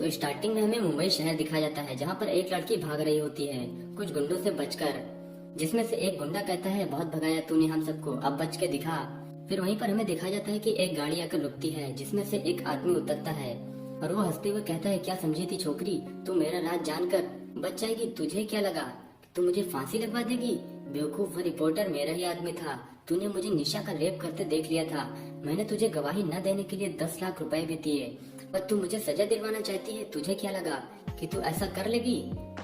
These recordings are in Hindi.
तो स्टार्टिंग में हमें मुंबई शहर दिखाया जाता है, जहाँ पर एक लड़की भाग रही होती है कुछ गुंडों से बचकर, जिसमें से एक गुंडा कहता है बहुत भगाया तूने हम सबको, अब बच के दिखा। फिर वहीं पर हमें दिखाया जाता है कि एक गाड़ी आकर रुकती है, जिसमें से एक आदमी उतरता है और वो हंसते हुए कहता है क्या समझी थी छोकरी, तू मेरा राज जानकर बच जाएगी, तुझे क्या लगा तू मुझे फांसी लगवा देगी? बेवकूफ, वो रिपोर्टर मेरा ही आदमी था, तूने मुझे निशा का रेप करते देख लिया था, मैंने तुझे गवाही न देने के लिए 10 लाख रुपए भी दिए, पर तू मुझे सजा दिलवाना चाहती है, तुझे क्या लगा कि तू ऐसा कर लेगी?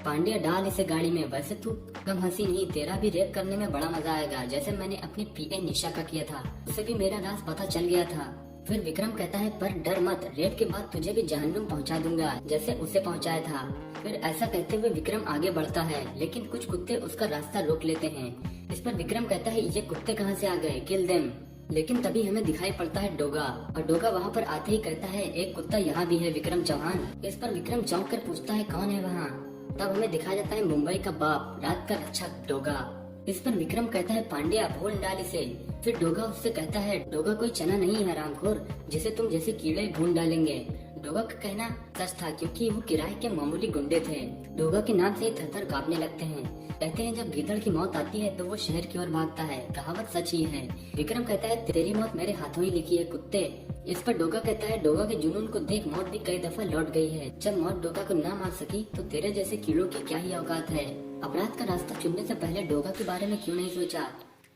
पांड्या डाल इसे गाड़ी में, वैसे तू कम हंसी नहीं, तेरा भी रेप करने में बड़ा मजा आएगा, जैसे मैंने अपनी पीए निशा का किया था, उसे भी मेरा राज पता चल गया था। फिर विक्रम कहता है पर डर मत, रेप के बाद तुझे भी जहन्नुम पहुंचा दूंगा जैसे उसे पहुंचाया था। फिर ऐसा कहते हुए विक्रम आगे बढ़ता है, लेकिन कुछ कुत्ते उसका रास्ता रोक लेते हैं। इस पर विक्रम कहता है ये कुत्ते कहाँ से आ गए, किल देम। लेकिन तभी हमें दिखाई पड़ता है डोगा, और डोगा वहाँ पर आते ही कहता है एक कुत्ता यहाँ भी है विक्रम चौहान। इस पर विक्रम चौंक कर पूछता है कौन है वहाँ। तब हमें दिखाया जाता है मुंबई का बाप, रात का रक्षक डोगा। इस पर विक्रम कहता है पांड्या भूल डाल इसे। फिर डोगा उससे कहता है डोगा कोई चना नहीं है हरामखोर, जिसे तुम जैसे कीड़े भून डालेंगे। डोगा का कहना सच था, क्योंकि वो किराए के मामूली गुंडे थे। डोगा के नाम से ही थर-थर कांपने लगते हैं। कहते हैं जब गीदड़ की मौत आती है तो वो शहर की ओर भागता है, कहावत सच ही है। विक्रम कहता है तेरी मौत मेरे हाथों ही लिखी है कुत्ते। इस पर डोगा कहता है डोगा के जुनून को देख मौत भी कई दफा लौट गई है, जब मौत डोगा को ना मार सकी तो तेरे जैसे कीड़ों की क्या ही औकात है। अपराध का रास्ता चुनने से पहले डोगा के बारे में क्यों नहीं सोचा?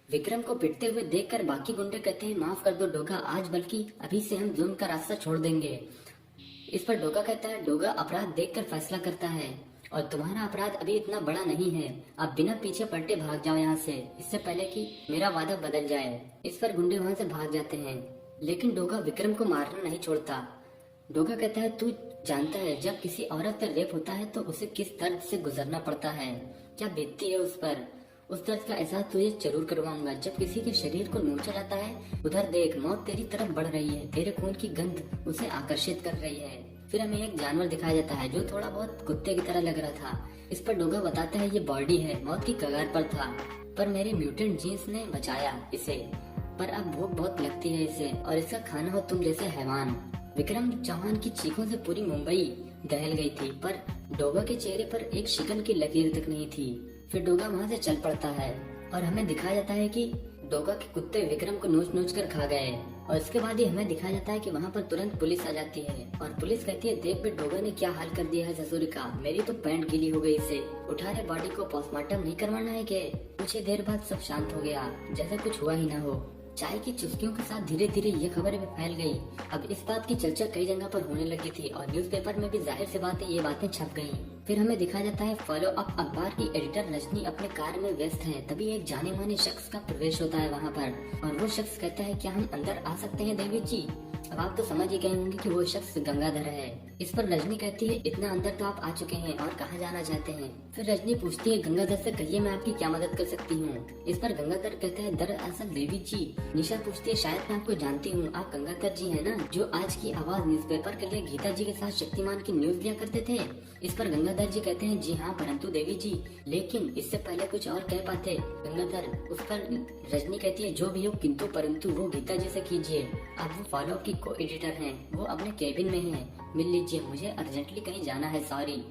विक्रम को पिटते हुए देखकर बाकी गुंडे कहते हैं माफ कर दो डोगा, आज बल्कि अभी से हम जुल्म का रास्ता छोड़ देंगे। इस पर डोगा कहता है डोगा अपराध देखकर फैसला करता है, और तुम्हारा अपराध अभी इतना बड़ा नहीं है, आप बिना पीछे पलटे भाग जाओ यहाँ से, इससे पहले कि मेरा वादा बदल जाए। इस पर गुंडे वहाँ से भाग जाते हैं, लेकिन डोगा विक्रम को मारना नहीं छोड़ता। डोगा कहता है तू जानता है जब किसी औरत पर रेप होता है तो उसे किस दर्द से गुजरना पड़ता है, क्या बीतती है उस पर, उस दर्द का एहसास तुझे जरूर करवाऊंगा। जब किसी के शरीर को नोचा जाता है उधर देख, मौत तेरी तरफ बढ़ रही है, तेरे खून की गंध उसे आकर्षित कर रही है। फिर हमें एक जानवर दिखाया जाता है जो थोड़ा बहुत कुत्ते की तरह लग रहा था। इस पर डोगा बताता है ये बॉडी है, मौत की कगार पर था, पर मेरे म्यूटेंट जीन्स ने बचाया इसे, पर अब भूख बहुत लगती है इसे, और इसका खाना हो तुम जैसे हैवान। विक्रम चौहान की चीखों से पूरी मुंबई दहल गई थी, पर डोगा के चेहरे पर एक शिकन की लकीर तक नहीं थी। फिर डोगा वहाँ से चल पड़ता है, और हमें दिखाया जाता है कि डोगा के कुत्ते विक्रम को नोच नोच कर खा गए। और इसके बाद ही हमें दिखाया जाता है कि वहाँ पर तुरंत पुलिस आ जाती है, और पुलिस कहती है देख बे डोगा ने क्या हाल कर दिया है ससुर का, मेरी तो पैंट गीली हो गई इसे, उठा रहे बॉडी को, पोस्टमार्टम नहीं करवाना है क्या? कुछ ही देर बाद सब शांत हो गया, जैसे कुछ हुआ ही ना हो। चाय की चुस्कियों के साथ धीरे धीरे ये खबर भी फैल गई। अब इस बात की चर्चा कई जगह पर होने लगी थी, और न्यूज़पेपर में भी जाहिर सी बात है ये बातें छप गयी। फिर हमें दिखाया जाता है फॉलो अप अखबार की एडिटर रजनी अपने कार में व्यस्त है, तभी एक जाने माने शख्स का प्रवेश होता है वहाँ पर, और वो शख्स कहता है क्या हम अंदर आ सकते हैं देवी जी? अब आप तो समझ ही गए होंगे कि वो शख्स गंगाधर है। इस पर रजनी कहती है इतना अंदर तो आप आ चुके हैं और कहाँ जाना चाहते हैं? फिर रजनी पूछती है गंगाधर से कहिए मैं आपकी क्या मदद कर सकती हूँ? इस पर गंगाधर कहते हैं दरअसल देवी जी। निशा पूछती है शायद मैं आपको जानती हूँ, आप गंगाधर जी है ना जो आज की आवाज न्यूज़पेपर के लिए गीता जी के साथ शक्तिमान की न्यूज दिया करते थे? इस पर गंगाधर जी कहते हैं जी हाँ परंतु देवी जी, लेकिन इससे पहले कुछ और कह पाते गंगाधर। उस पर रजनी कहती है जो भी हो किंतु परंतु वो गीता जी से कीजिए, अब वो फॉलो की को एडिटर हैं, वो अपने केबिन में हैं, मिल लीजिए, मुझे अर्जेंटली कहीं जाना है, सॉरी।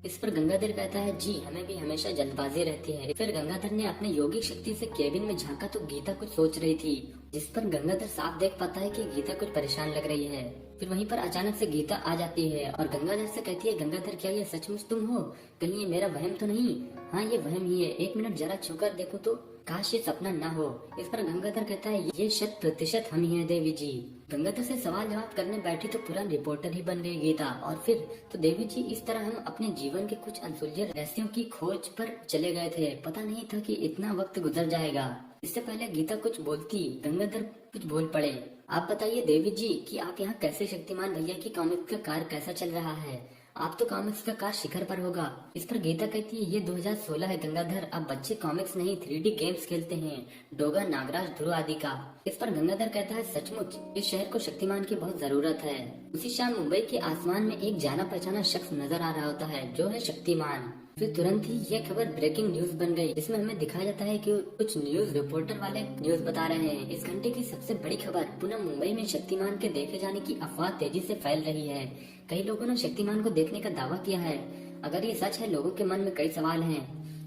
इस पर गंगाधर कहता है जी हमें भी हमेशा जल्दबाजी रहती है। फिर गंगाधर ने अपने योगिक शक्ति से केबिन में झांका तो गीता कुछ सोच रही थी, जिस पर गंगाधर साफ देख पाता है कि गीता कुछ परेशान लग रही है। फिर वहीं पर अचानक से गीता आ जाती है और गंगाधर से कहती है गंगाधर क्या ये सचमुच तुम हो? कहीं ये मेरा वहम तो नहीं? हाँ ये वहम ही है, एक मिनट जरा छूकर देखो तो, काश ये सपना ना हो। इस पर गंगाधर कहता है ये 100% हम ही हैं देवी जी। गंगाधर से सवाल जवाब करने बैठी तो पूरा रिपोर्टर ही बन गई गीता। और फिर तो देवी जी इस तरह हम अपने जीवन के कुछ अनसुलझे रहस्यों की खोज पर चले गए थे, पता नहीं था कि इतना वक्त गुजर जाएगा। इससे पहले गीता कुछ बोलती गंगाधर कुछ बोल पड़े। आप बताइए देवी जी कि आप यहाँ कैसे शक्तिमान भैया की कॉमिक्स का कार्य कैसा चल रहा है? आप तो कॉमिक्स का कार्य शिखर पर होगा। इस पर गीता कहती है ये 2016 है गंगाधर, अब बच्चे कॉमिक्स नहीं 3D गेम्स खेलते हैं, डोगा नागराज ध्रुव आदि का। इस पर गंगाधर कहता है सचमुच इस शहर को शक्तिमान की बहुत जरूरत है। उसी शाम मुंबई के आसमान में एक जाना पहचाना शख्स नजर आ रहा होता है जो है शक्तिमान। फिर तुरंत ही ये खबर ब्रेकिंग न्यूज बन गई, जिसमें हमें दिखाया जाता है कि कुछ न्यूज रिपोर्टर वाले न्यूज बता रहे हैं। इस घंटे की सबसे बड़ी खबर, पुनः मुंबई में शक्तिमान के देखे जाने की अफवाह तेजी से फैल रही है। कई लोगों ने शक्तिमान को देखने का दावा किया है। अगर ये सच है, लोगों के मन में कई सवाल हैं,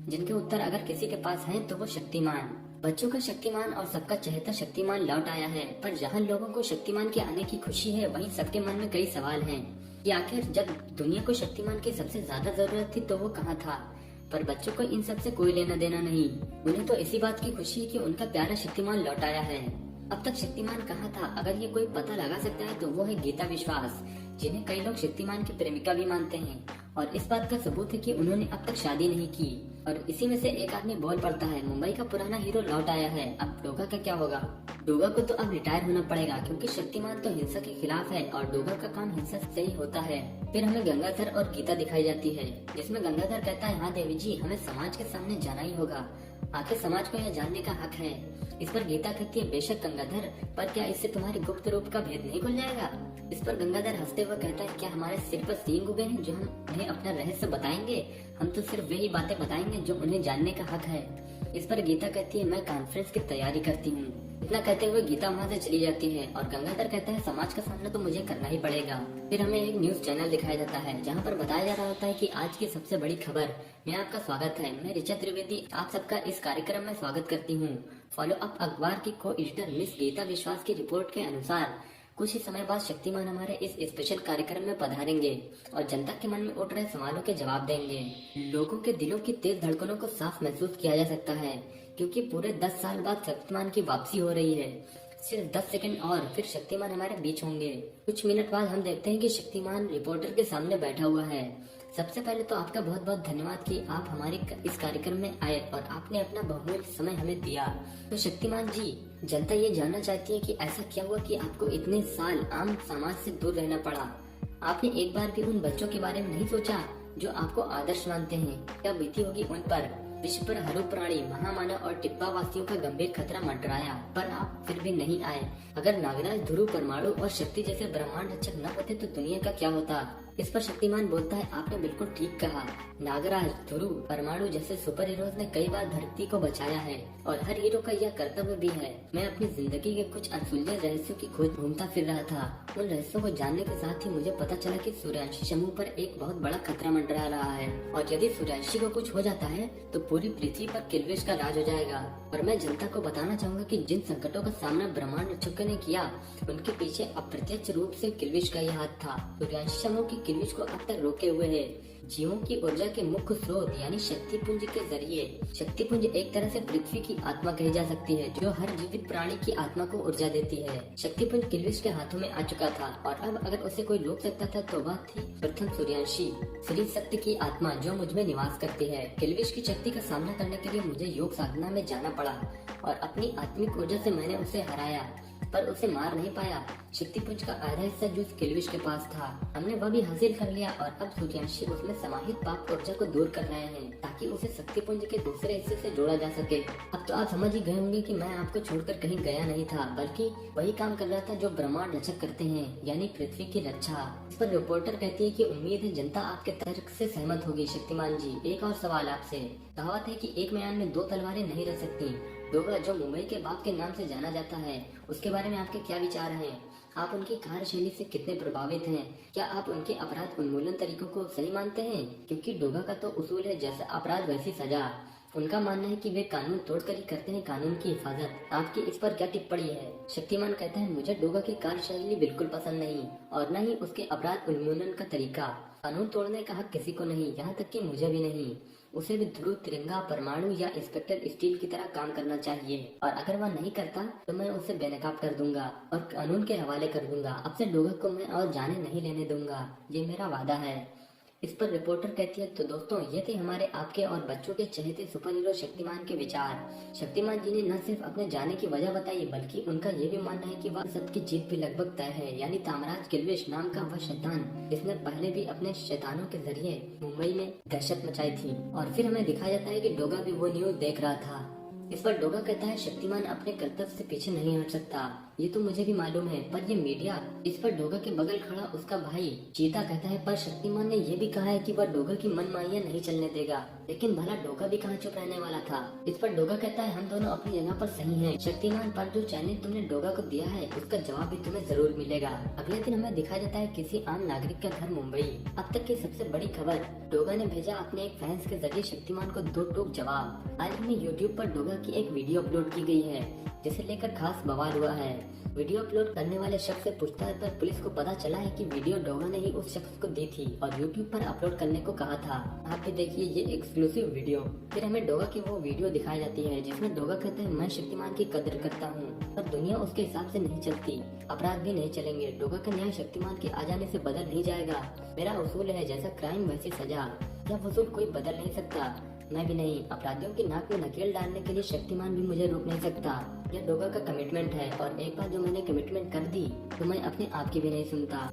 जिनके उत्तर अगर किसी के पास हैं तो वो शक्तिमान। बच्चों का शक्तिमान और सबका चहेता शक्तिमान लौट आया है, पर जहाँ लोगों को शक्तिमान के आने की खुशी है, वहीं सबके मन में कई सवाल हैं कि आखिर जब दुनिया को शक्तिमान की सबसे ज्यादा जरूरत थी तो वो कहाँ था। पर बच्चों को इन सब से कोई लेना देना नहीं, उन्हें तो इसी बात की खुशी है कि उनका प्यारा शक्तिमान लौट आया है। अब तक शक्तिमान कहाँ था, अगर ये कोई पता लगा सकता है तो वो है गीता विश्वास, जिन्हें कई लोग शक्तिमान की प्रेमिका भी मानते हैं। और इस बात का सबूत है कि उन्होंने अब तक शादी नहीं की। और इसी में से एक आदमी बोल पड़ता है, मुंबई का पुराना हीरो लौट आया है, अब डोगा का क्या होगा। डोगा को तो अब रिटायर होना पड़ेगा, क्योंकि शक्तिमान तो हिंसा के खिलाफ है और डोगा का काम हिंसा से ही होता है। फिर हमें गंगाधर और गीता दिखाई जाती है, जिसमें गंगाधर कहता है, हाँ देवी जी, हमें समाज के सामने जाना ही होगा, आखिर समाज को यह जानने का हक है। इस पर गीता कहती है, बेशक गंगाधर, पर क्या इससे तुम्हारे गुप्त रूप का भेद नहीं खुल जाएगा। इस पर गंगाधर हंसते हुए कहता है, क्या हमारे सिर पर सींग उगे हैं जो हम उन्हें अपना रहस्य बताएंगे? हम तो सिर्फ वही बातें बताएंगे जो उन्हें जानने का हक है। इस पर गीता कहती है, मैं कॉन्फ्रेंस की तैयारी करती हूँ। इतना कहते हुए गीता वहाँ से चली जाती है और गंगाधर कहता है, समाज का सामना तो मुझे करना ही पड़ेगा। फिर हमें एक न्यूज चैनल दिखाया जाता है, जहाँ पर बताया जा रहा होता है कि आज की सबसे बड़ी खबर में आपका स्वागत है। मैं ऋचा त्रिवेदी आप सबका इस कार्यक्रम में स्वागत करती हूँ। फॉलो अप अखबार की को एडिटर मिस गीता विश्वास की रिपोर्ट के अनुसार कुछ ही समय बाद शक्तिमान हमारे इस स्पेशल कार्यक्रम में पधारेंगे और जनता के मन में उठ रहे सवालों के जवाब देंगे। लोगों के दिलों की तेज धड़कनों को साफ महसूस किया जा सकता है, क्योंकि पूरे 10 साल बाद शक्तिमान की वापसी हो रही है। सिर्फ 10 सेकंड और फिर शक्तिमान हमारे बीच होंगे। कुछ मिनट बाद हम देखते हैं कि शक्तिमान रिपोर्टर के सामने बैठा हुआ है। सबसे पहले तो आपका बहुत बहुत धन्यवाद कि आप हमारे इस कार्यक्रम में आए और आपने अपना बहुमूल्य समय हमें दिया। तो शक्तिमान जी, जनता ये जानना चाहती है कि ऐसा क्या हुआ कि आपको इतने साल आम समाज से दूर रहना पड़ा। आपने एक बार भी उन बच्चों के बारे में नहीं सोचा जो आपको आदर्श मानते हैं? क्या बीती होगी उन पर? विश्व पर हर प्राणी, महामानव और टिप्पा वासियों का गंभीर खतरा मंडराया, पर आप फिर भी नहीं आए। अगर नागराज, ध्रुव, परमाणु और शक्ति जैसे ब्रह्मांड रक्षक न होते तो दुनिया का क्या होता? इस पर शक्तिमान बोलता है, आपने बिल्कुल ठीक कहा। नागराज, ध्रुव, परमाणु जैसे सुपर हीरोज ने कई बार धरती को बचाया है और हर हीरो का यह कर्तव्य भी है। मैं अपनी जिंदगी के कुछ अनसुलझे रहस्यों की खोज घूमता फिर रहा था। उन रहस्यों को जानने के साथ ही मुझे पता चला कि सूर्यवंशी समूह पर एक बहुत बड़ा खतरा मंडरा रहा है और यदि सूर्यवंशी को कुछ हो जाता है तो पूरी पृथ्वी पर किल्विश का राज हो जाएगा। और मैं जनता को बताना चाहूंगा कि जिन संकटों का सामना ब्रह्मांड रक्षकों ने किया, उनके पीछे अप्रत्यक्ष रूप से किल्विश का ही हाथ था। सूर्यवंशी समूह की किल्विश को अब तक रोके हुए है जीवों की ऊर्जा के मुख्य स्रोत यानी शक्ति पुंज के जरिए। शक्ति पुंज एक तरह से पृथ्वी की आत्मा कही जा सकती है, जो हर जीवित प्राणी की आत्मा को ऊर्जा देती है। शक्ति पुंज किल्विश के हाथों में आ चुका था और अब अगर उसे कोई रोक सकता था तो वह थी प्रथम सूर्यवंशी, श्री शक्ति की आत्मा जो मुझ में निवास करती है। किल्विश की शक्ति का सामना करने के लिए मुझे योग साधना में जाना पड़ा और अपनी आत्मिक ऊर्जा से मैंने उसे हराया, पर उसे मार नहीं पाया। शक्तिपुंज का आधा हिस्सा जो किल्विश के पास था, हमने वह भी हासिल कर लिया और अब सूर्यवंशी उसमें समाहित पाप ऊर्जा को दूर कर रहे हैं ताकि उसे शक्तिपुंज के दूसरे हिस्से से जोड़ा जा सके। अब तो आप समझ ही गए होंगे कि मैं आपको छोड़कर कहीं गया नहीं था, बल्कि वही काम कर रहा था जो ब्रह्मांड रक्षक करते हैं, यानी पृथ्वी की रक्षा। इस पर रिपोर्टर कहती है कि उम्मीद है जनता आपके तर्क से सहमत होगी। शक्तिमान जी, एक और सवाल आपसे। कहावत है कि एक म्यान में 2 तलवारें नहीं रह सकती। डोगा जो मुंबई के बाप के नाम से जाना जाता है, उसके बारे में आपके क्या विचार हैं? आप उनकी कार्यशैली से कितने प्रभावित हैं? क्या आप उनके अपराध उन्मूलन तरीकों को सही मानते हैं? क्योंकि डोगा का तो उसूल है, जैसा अपराध वैसी सजा। उनका मानना है कि वे कानून तोड़कर ही करते हैं कानून की हिफाजत। आपकी इस पर क्या टिप्पणी है? शक्तिमान कहता है, मुझे डोगा की कार्यशैली बिल्कुल पसंद नहीं और न ही उसके अपराध उन्मूलन का तरीका। कानून तोड़ने का हक किसी को नहीं, यहाँ तक कि मुझे भी नहीं। उसे भी ध्रुव, तिरंगा, परमाणु या इंस्पेक्टर स्टील की तरह काम करना चाहिए और अगर वह नहीं करता तो मैं उसे बेनकाब कर दूंगा और कानून के हवाले कर दूंगा। अब से डोगा को मैं और जाने नहीं लेने दूंगा, ये मेरा वादा है। इस पर रिपोर्टर कहती है, तो दोस्तों ये थे हमारे, आपके और बच्चों के चहेते सुपर हीरो शक्तिमान के विचार। शक्तिमान जी ने न सिर्फ अपने जाने की वजह बताई, बल्कि उनका ये भी मानना है कि वह सबकी जीत भी लगभग तय है, यानी तामराज किल्विश नाम का वह शैतान जिसने पहले भी अपने शैतानों के जरिए मुंबई में दहशत मचाई थी। और फिर हमें दिखाया जाता है कि डोगा भी वो न्यूज देख रहा था। इस पर डोगा कहता है, शक्तिमान अपने कर्तव्य से पीछे नहीं हट सकता। ये तो मुझे भी मालूम है, पर ये मीडिया, इस पर डोगा के बगल खड़ा उसका भाई चीता कहता है पर शक्तिमान ने ये भी कहा है कि वह डोगा की मनमानियां नहीं चलने देगा। लेकिन भला डोगा भी कहाँ चुप रहने वाला था। इस पर डोगा कहता है हम दोनों अपनी जगह पर सही हैं शक्तिमान, पर जो चैलेंज तुमने डोगा को दिया है उसका जवाब भी तुम्हें जरूर मिलेगा। अगले दिन हमें दिखाया जाता है किसी आम नागरिक का घर मुंबई। अब तक की सबसे बड़ी खबर, डोगा ने भेजा अपने एक फैंस के जरिए शक्तिमान को 2 टूक जवाब। आज हमें यूट्यूब पर डोगा की एक वीडियो अपलोड की गई है जिसे लेकर खास बवाल हुआ है। वीडियो अपलोड करने वाले शख्स से पूछताछ पर पुलिस को पता चला है कि वीडियो डोगा ने ही उस शख्स को दी थी और यूट्यूब पर अपलोड करने को कहा था। आप भी देखिए ये एक्सक्लूसिव वीडियो। फिर हमें डोगा की वो वीडियो दिखाई जाती है जिसमें डोगा कहता है मैं शक्तिमान की कदर करता हूँ, पर दुनिया उसके हिसाब से नहीं चलती, अपराध भी नहीं चलेंगे। डोगा का न्याय शक्तिमान के आ जाने से बदल नहीं जाएगा। मेरा उसूल है जैसा क्राइम वैसी सजा, यह उसूल कोई बदल नहीं सकता, मैं भी नहीं। अपराधियों की नाक में नकेल डालने के लिए शक्तिमान भी मुझे रोक नहीं सकता। यह डोगा का कमिटमेंट है और एक बार जो मैंने कमिटमेंट कर दी तो मैं अपने आप की भी नहीं सुनता।